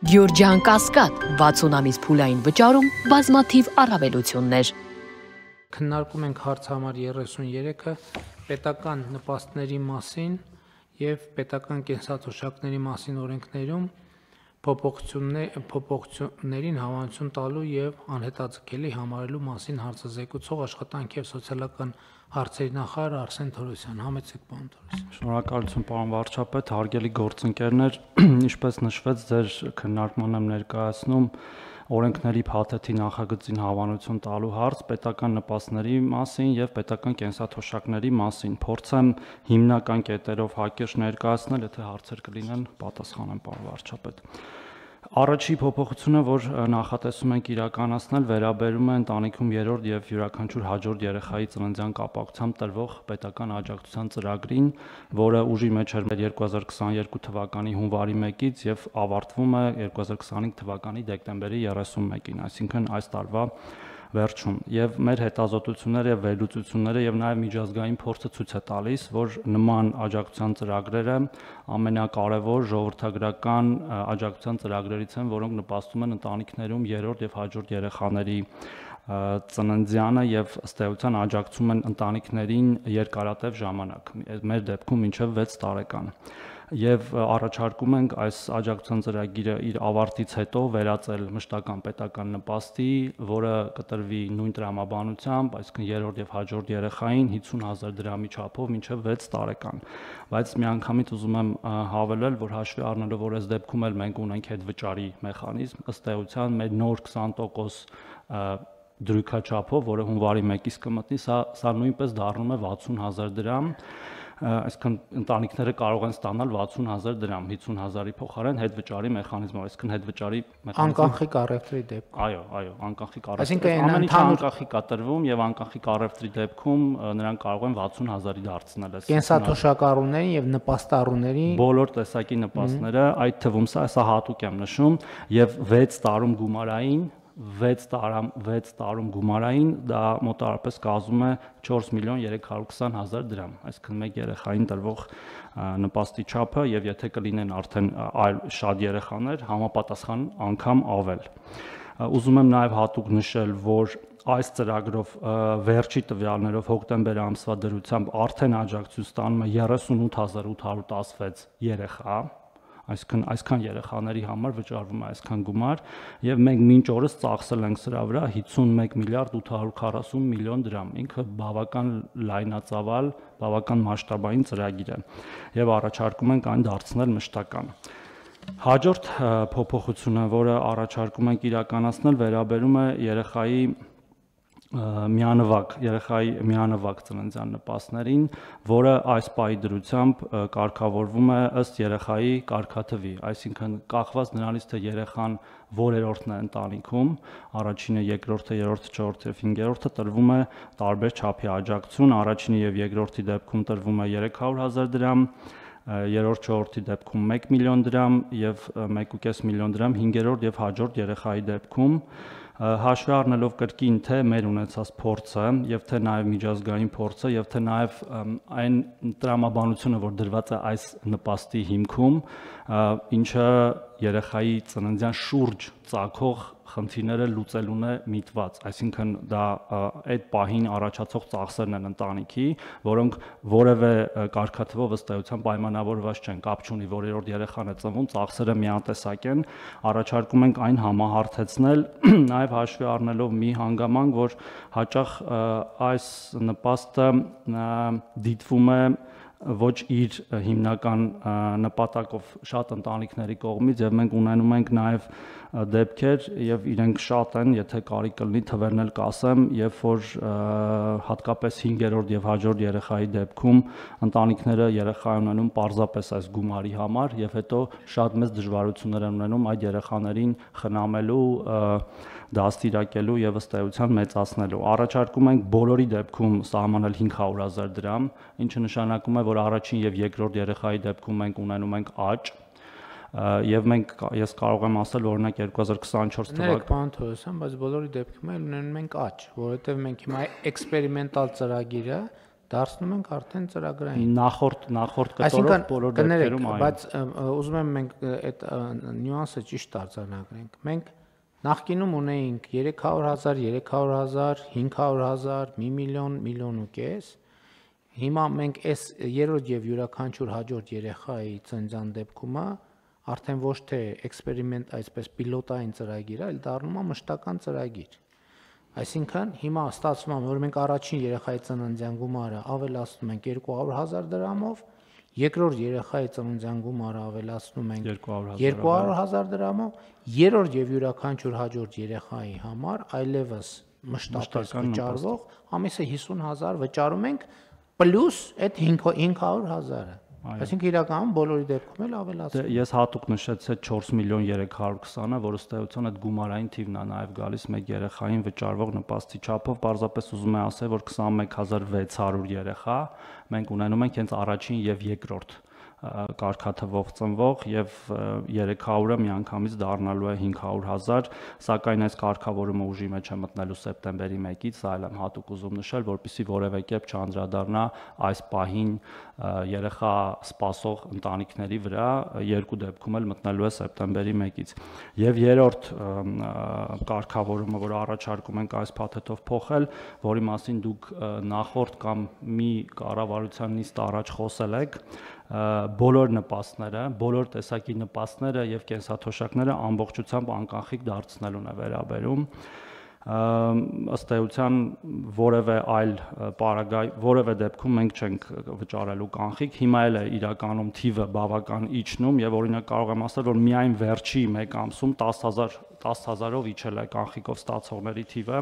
Գյորջյան Կասկադ 60 ամիս փուլային վճարում բազմաթիվ առավելություններ։ Քննարկում ենք հարց համար 33-ը պետական նպաստների մասին եւ պետական կենսաթոշակների մասին օրենքներում փոփոխություններին հավանություն տալու եւ անհետաձգելի համարելու մասին հարցազեկուցող աշխատանքի եւ սոցիալական հարցերի նախարար Արսեն Թորոսյան։ Համեցեք, պարոն Թորոսյան։ Շնորհակալություն, պարոն վարչապետ, հարգելի գործընկերներ, ինչպես նշվեց, ձեր քննարկման եմ ներկայացնում օրենքների փաթեթի նախագծին հավանություն տալու հարց պետական նպաստների մասին եւ պետական կենսաթոշակների մասին։ Փորձեմ հիմնական կետերով հակիրճ ներկայացնել, եթե հարցեր կլինեն, պատասխանեմ, պարոն վարչապետ։ Առաջի փոփոխությունը, որ նախատեսում ենք իրականացնել, վերաբերում է ընտանիքում երրորդ եւ յուրաքանչյուր հաջորդ երեխայի ծննդյան կապակցությամբ տրվող պետական աջակցության ծրագրին, որը ուժի մեջ էր 2022 թվականի հունվարի 1-ից եւ ավարտվում է 2025 թվականի դեկտեմբերի 31-ին, այսինքն այս տարվա վերջում, եւ մեր հետազոտությունները եւ վերլուծությունները եւ նաեւ միջազգային փորձը ցույց է տալիս, որ նման աջակցության ծրագրերը ամենակարևոր ժողովրդագրական աջակցության ծրագրերից են, որոնք նպաստում են ընտանիքներում երրորդ եւ հաջորդ երեխաների ծննդյանը եւ ըստ էության աջակցում են ընտանիքներին երկարատև ժամանակ, մեր դեպքում մինչեւ 6 տարեկան։ Եվ առաջարկում ենք այս աջակցության ծրագիրը իր ավարտից հետո վերածել մշտական պետական նպաստի, որը կտրվի նույն տրամաբանությամբ, այսինքն երրորդ եւ հաջորդ երեխային 50,000 դրամի չափով մինչեւ 6 տարեկան։ Բայց միանգամից ուզում եմ հավելել, որ հաշվի առնելով, որ այս դեպքում էլ մենք ունենք հետվճարի մեխանիզմ, ըստ էության մեր նոր 20% դրույքաչափով, որը հունվարի 1-ից կմտնի, սա նույնպես դառնում է 60,000 դրամ, այսինքն ընտանիքները կարող են ստանալ 60,000 դրամ 50,000-ի փոխարեն հետվճարի մեխանիզմով, այսինքն հետվճարի մեխանիզմը անկախի առևտրի դեպքում։ Այո, անկախի առևտրի։ Ամեն ինչ անկախի կտրվում եւ անկախի առևտրի դեպքում նրանք կարող են 60,000-ի դարձնել այս կենսաթոշակառուներին եւ նպաստառուներին բոլոր տեսակի նպաստները, այդ թվում սա հատուկ եմ նշում, եւ 6 տարում գումարային 6 տարում գումարային դա մոտավորապես կազմում է 4,320,000 դրամ, այսինքն մեկ երեխային տրվող նպաստի չափը եւ եթե կլինեն արդեն այլ շատ երեխաներ, համապատասխան անգամ ավել։ Ուզում եմ նաեւ հատուկ նշել, որ այս ծրագրով վերջի տվյալներով հոկտեմբեր ամսվա դրությամբ արդեն աջակցություն ստանում է 38,816 երեխա, այսինքն այսքան երեխաների համար վճարվում է այսքան գումար եւ մենք մինչ օրս ծախսել ենք սրա վրա 51,840 միլիոն դրամ, ինքը բավական լայնածավալ, բավական մասշտաբային ծրագիր է եւ առաջարկում ենք այն դարձնել մշտական։ Հաջորդ փոփոխությունը, որը առաջարկում ենք իրականացնել, վերաբերում է երեխայի միանվագ ծննդյան նպաստներին, որը այս պահի դրությամբ կարգավորվում է ըստ երեխայի կարգաթվի, այսինքն կախված նրանից, թե երեխան որերորդն է ընտանիքում, առաջինը, երկրորդը, երրորդը, չորրորդը եւ 5-րդը տրվում է տարբեր չափի աջակցություն, առաջինի եւ երկրորդի դեպքում տրվում է 300,000 դրամ, երրորդ չորրորդի դեպքում 1 միլիոն դրամ եւ 1.5 միլիոն դրամ 5-րդ եւ հաջորդ երեխայի դեպքում հաշվի առնելով կրկին թե մեր ունեցած փորձը եւ թե նաեւ միջազգային փորձը եւ թե նաեւ այն տրամաբանությունը, որ դրված է այս նպաստի հիմքում, ինչը երեխայի ծննդյան շուրջ ծագող խնդիրները լուծելուն է միտված, այսինքն դա այդ պահին առաջացող ծախսերն են ընտանիքի, որոնք որևէ կարգաթվով ըստ էության պայմանավորված չեն, կապ չունի, որ երրորդ երեխան է ծնվում, ծախսերը միատեսակ են, առաջարկում ենք այն համահարթեցնել, նաեւ հաշվի առնելով մի հանգամանք, որ հաճախ այս նպաստը դիտվում է ոչ իր հիմնական նպատակով շատ ընտանիքների կողմից եւ մենք ունենում ենք նաեւ դեպքեր եւ իրենք շատ են, եթե կարիք կլինի թվերն էլ կասեմ, երբ որ հատկապես 5-րդ եւ հաջորդ երեխայի դեպքում ընտանիքները երեխա ունենում պարզապես այս գումարի համար եւ հետո շատ մեծ դժվարություններ են ունենում այդ երեխաներին խնամելու, դաստիարակելու եւ ըստ էության մեծացնելու։ Առաջարկում ենք բոլորի դեպքում սահմանել 500,000 դրամ, ինչը նշանակում է, որ առաջին եւ երկրորդ երեխայի դեպքում մենք ունենում ենք աճ եւ ես կարող եմ ասել, որ օրինակ 2024 թվականին պարոն Թորոսյան, բայց բոլորի դեպքում էլ ունենում ենք աճ, որովհետեւ մենք հիմա էքսպերիմենտալ ծրագիրը դարձնում ենք արդեն ծրագրային։ Նախորդ կտորով բոլոր դեպքերում այո։ Բայց ուզում եմ մենք այդ նյուանսը ճիշտ արձանագրենք։ Մենք նախկինում ունեինք 300,000, 300,000, 500,000, 1 միլիոն, 1,5 միլիոն։ Հիմա մենք այս երրորդ եւ յուրաքանչյուր հաջորդ երեխայի ծննդյան դեպքում արդեն ոչ թե էքսպերիմենտ, այսպես պիլոտային ծրագիր, այլ դառնում է մշտական ծրագիր։ Այսինքն հիմա ստացվում է, որ մենք առաջին երեխայի ծննդյան գումարը ավելացնում ենք 200,000 դրամով, երկրորդ երեխայի ծննդյան գումարը ավելացնում ենք 200,000 դրամով, երրորդ եւ յուրաքանչյուր հաջորդ երեխայի համար այլևս մշտապես վճարվող ամիսը 50,000 վճարում ենք պլյուս այդ 500,000-ը։ Այսինքն իրականում բոլորի դեպքում էլ ավելացնում։ Ես հատուկ նշեցի 4 միլիոն 320-ը, որը ըստ էության այդ գումարային թիվն է նաև գալիս մեկ երեխային վճարվող նպաստի չափով, պարզապես ուզում եմ ասել, որ 21600 երեխա մենք ունենում ենք հենց առաջին եւ երկրորդ կարգաթվով ծնվող եւ 300-ը միանգամից դառնալու է 500,000, սակայն այս կարգավորումը ուժի մեջ է մտնելու սեպտեմբերի 1-ից, սա էլ եմ հատուկ ուզում նշել, որպեսզի որևէ կերպ չանդրադառնա այս պահին երեխա սպասող ընտանիքների վրա, երկու դեպքում էլ մտնելու է սեպտեմբերի 1-ից։ Եվ երրորդ կարգավորումը, որ առաջարկում ենք այս փաթեթով փոխել, որի մասին դուք նախորդ կամ մի կառավարության նիստ առաջ խոսել եք, բոլոր նպաստները, բոլոր տեսակի նպաստները եւ կենսաթոշակները ամբողջությամբ անկանխիկ դարձնելուն է վերաբերում։ Ըստ էության որևէ այլ պարագայ, որևէ դեպքում մենք չենք վճարելու կանխիկ, հիմա էլ է իրականում թիվը բավական իջնում եւ օրինակ կարող եմ ասել, որ միայն վերջի 1 ամսում 10,000-ով իջել է կանխիկով ստացողների թիվը,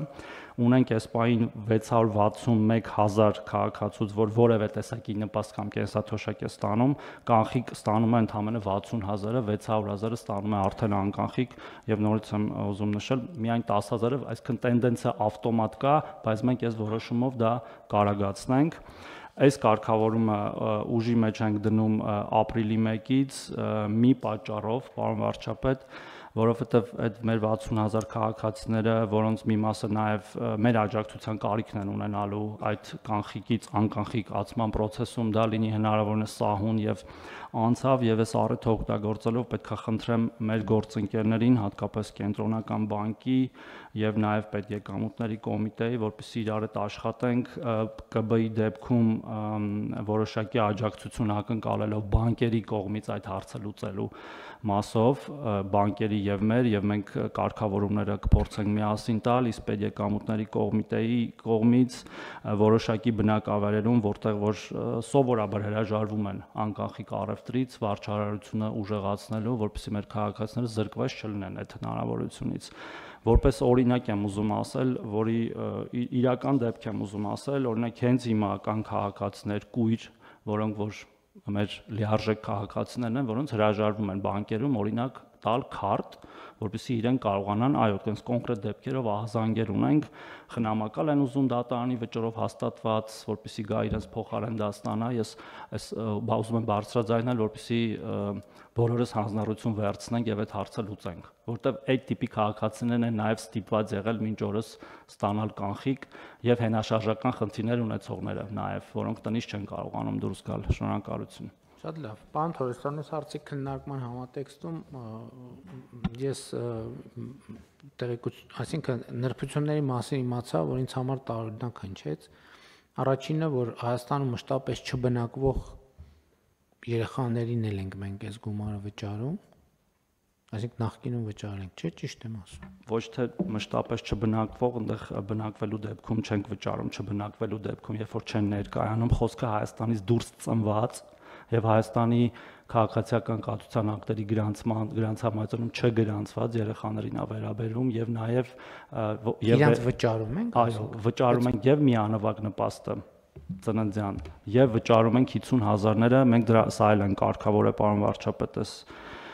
ունենք այս պահին 661,000 քաղաքացուց, որ որևէ տեսակի նպաստ կամ կենսաթոշակ է ստանում, կանխիկ ստանում է ընդամենը 60,000-ը, 600,000-ը ստանում է արդեն անկանխիկ եւ նորից եմ ուզում նշել, միայն 10,000-ը, այսինքն տենդենսը ավտոմատ կա, բայց մենք այս որոշումով դա կարագացնենք։ Այս կարգավորումը ուժի մեջ ենք դնում ապրիլի 1-ից մի պատճառով, պարոն վարչապետ, որովհետև այդ մեր 60,000 քաղաքացիները, որոնց մի մասը նաև մեր աջակցության կարիքն են ունենալու այդ կանխիկից անկանխիկ ացման process-ում, դա լինի հնարավորինս սահուն եւ անցավ եւ այս առիթը օգտագործելով պետք է խնդրեմ մեր գործընկերներին, հատկապես կենտրոնական բանկի եւ նաեւ պետեկամուտների կոմիտեի, որպեսզի իրար հետ աշխատենք ԿԲ-ի դեպքում որոշակի աջակցություն ակնկալելով բանկերի կողմից այդ հարցը լուծելու մասով, բանկերի եւ մեր եւ մենք կարգավորումները կփորձենք միասին տալ, իսկ պետեկամուտների կոմիտեի կողմից որոշակի բնակավայրերում, որտեղ որ սովորաբար հրաժարվում են անկանխիկ առևտրից, վարչարարությունը ուժեղացնելու, որպեսզի մեր քաղաքացիները զրկված չլինեն այդ հնարավորությունից։ Որպես օրինակ եմ ուզում ասել, որի իրական դեպք եմ ուզում ասել, օրինակ հենց հիմա կան քաղաքացիներ կույր, որոնք որ մեր լիարժեք քաղաքացիներն են, որոնց հրաժարվում են բանկերում օրինակ տալ քարտ, որպեսզի իրեն կարողանան, այո, այդպես կոնկրետ դեպքերով ահազանգեր ունենք, խնամակալ են ուզում դատարանի վճռով հաստատված, որպեսզի գա իրենց փոխարեն դա ստանա, ես ուզում եմ բարձրաձայնել, որպեսզի բոլորս հանձնառություն վերցնենք եւ այդ հարցը լուծենք, որտեւ այդ տիպի քաղաքացիներն են նաեւ ստիպված եղել մինչ օրս ստանալ կանխիկ եւ հենաշարժական խնդիրներ ունեցողները նաեւ, որոնք տնից չեն կարողանում դուրս գալ։ Շնորհակալություն։ Շատ լավ։ Պարոն Թորոսյան, այս հարցի քննարկման համատեքստում ես այսինքն նրբությունների մասին իմացա, որ ինձ համար տարօրինակ հնչեց։ Առաջինը, որ Հայաստանում մշտապես չբնակվող երեխաներին էլ ենք մենք այս գումարը վճարում, այսինքն նախկինում վճարենք, չէ՞, ճիշտ եմ ասում։ Ոչ թե մշտապես չբնակվող, այնտեղ բնակվելու դեպքում չենք վճարում, չբնակվելու դեպքում, երբ որ չեն ներկայանում, խոսքը Հայաստանից դուրս ծնված եւ Հայաստանի քաղաքացիական կաթության ակտերի գրանցամայրում չգրանցված երեխաներին ա վերաբերում եւ նաեւ իրանց վճարում ենք, այո, վճարում ենք եւ միանվագ նպաստը ծննդյան եւ վճարում ենք 50,000-ները, մենք դրա սա էլ են կարգավորել պարոն վարչապետ այս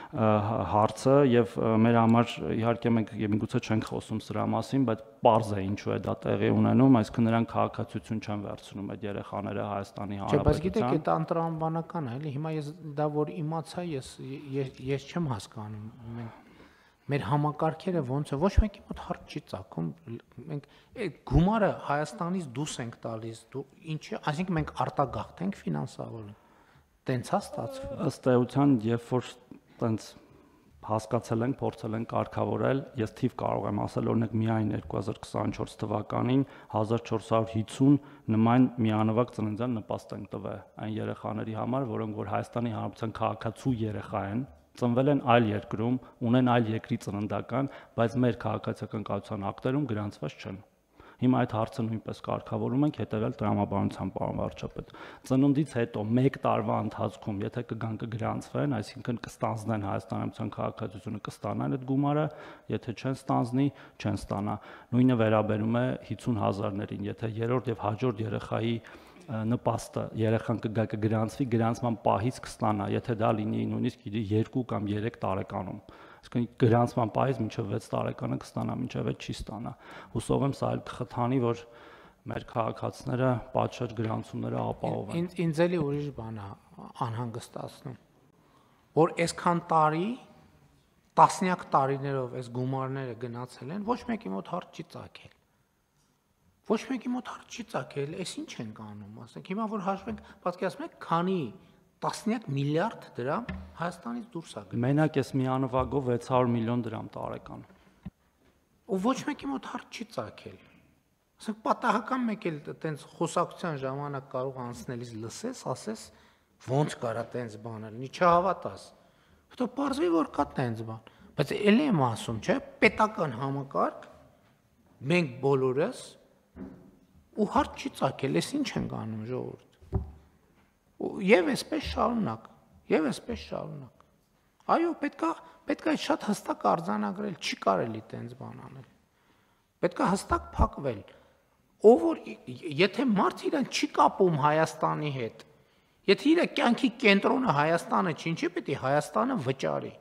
հարցը եւ մեր համար իհարկե մենք միգուցե չենք խոսում սրա մասին, բայց պարզ է ինչու է դա տեղի ունենում, այսինքն նրանք քաղաքացիություն չեն վերցնում այդ երեխաները Հայաստանի Հանրապետության։ Բայց գիտեք, դա անտրամաբանական է, էլի հիմա ես դա որ իմացա, ես չեմ հասկանում։ մեր համակարգերը ոնց է, ոչ մեկի մոտ հարց չի ծագում, մենք այդ գումարը Հայաստանից դուրս ենք տալիս, ինչի, այսինքն մենք արտագաղթ ենք ֆինանսավորում։ Տենց է ստացվում։ Ըստ էության, երբ որ տենց հասկացել ենք, փորձել ենք կարգավորել, ես թիվ կարող եմ ասել, օրինակ միայն 2024 թվականին 1450 նման միանվագ ծննդյան նպաստ ենք տվել այն երեխաների համար, որոնք որ Հայաստանի Հանրապետության քաղաքացու երեխա են, ծնվել են այլ երկրում, ունեն այլ երկրի ծննդական, բայց մեր քաղաքացիական կայացության ակտերում գրանցված չեն։ Հիմա այդ հարցը նույնպես կարգավորում ենք հետևյալ տրամաբանությամբ, պարոն վարչապետ։ Ծնունդից հետո 1 տարվա ընթացքում, եթե կգան կգրանցվեն, այսինքն կստանձնեն Հայաստանյան քաղաքացիությունը, կստանան այդ գումարը, եթե չեն ստանձնի, չեն ստանա։ Նույնը վերաբերում է 50,000-ներին, եթե երրորդ եւ հաջորդ երեխայի նպաստը երեխան կգա կգրանցվի, գրանցման պահից կստանա, եթե դա լինի նույնիսկ 2 կամ 3 տարեկանում։ Այսինքն գրանցման պահից մինչև 6 տարեկանը կստանա, մինչև այդ չի ստանա։ Հուսով եմ սա էլ կխթանի, որ մեր քաղաքացիները պատշաճ գրանցումները ապահովեն։ Ինձ էլի ուրիշ բան է անհանգստացնում, որ այսքան տարի, տասնյակ տարիներով այս գումարները գնացել են, ոչ մեկի մոտ հարց չի ծագել։ Ոչ մեկի մոտ հարց չի ծագել, այս ինչ ենք անում, ասենք հիմա որ հաշվենք, պատկերացնում եք, քանի տասնյակ միլիարդ դրամ Հայաստանից դուրս է գնում։ Մենակ այս միանվագով 600 միլիոն դրամ տարեկան։ Ու ոչ մեկի մոտ հարց չի ծագել։ Ասենք պատահական մեկ էլ տենց խոսակցության ժամանակ կարող անցնելիս լսես, ասես ոնց կարա տենց բանը լինի, չհավատաս։ Հետո պարզվի որ կա տենց բան։ Բայց էլի եմ ասում, չէ՞, պետական համակարգ մենք բոլորս ու հարց չի ծագել, այս ինչ ենք անում ժողովուրդ։ Եվ այսպես շարունակ, եւ այսպես շարունակ։ Այո, պետքա շատ հստակ արձանագրել, չի կարելի տենց բան անել։ Պետքա հստակ փակվել։ Ով որ եթե մարդ իրան չի կապում Հայաստանի հետ, եթե իր կյանքի կենտրոնը Հայաստանը չի, ինչի՞ պետք է Հայաստանը վճարի։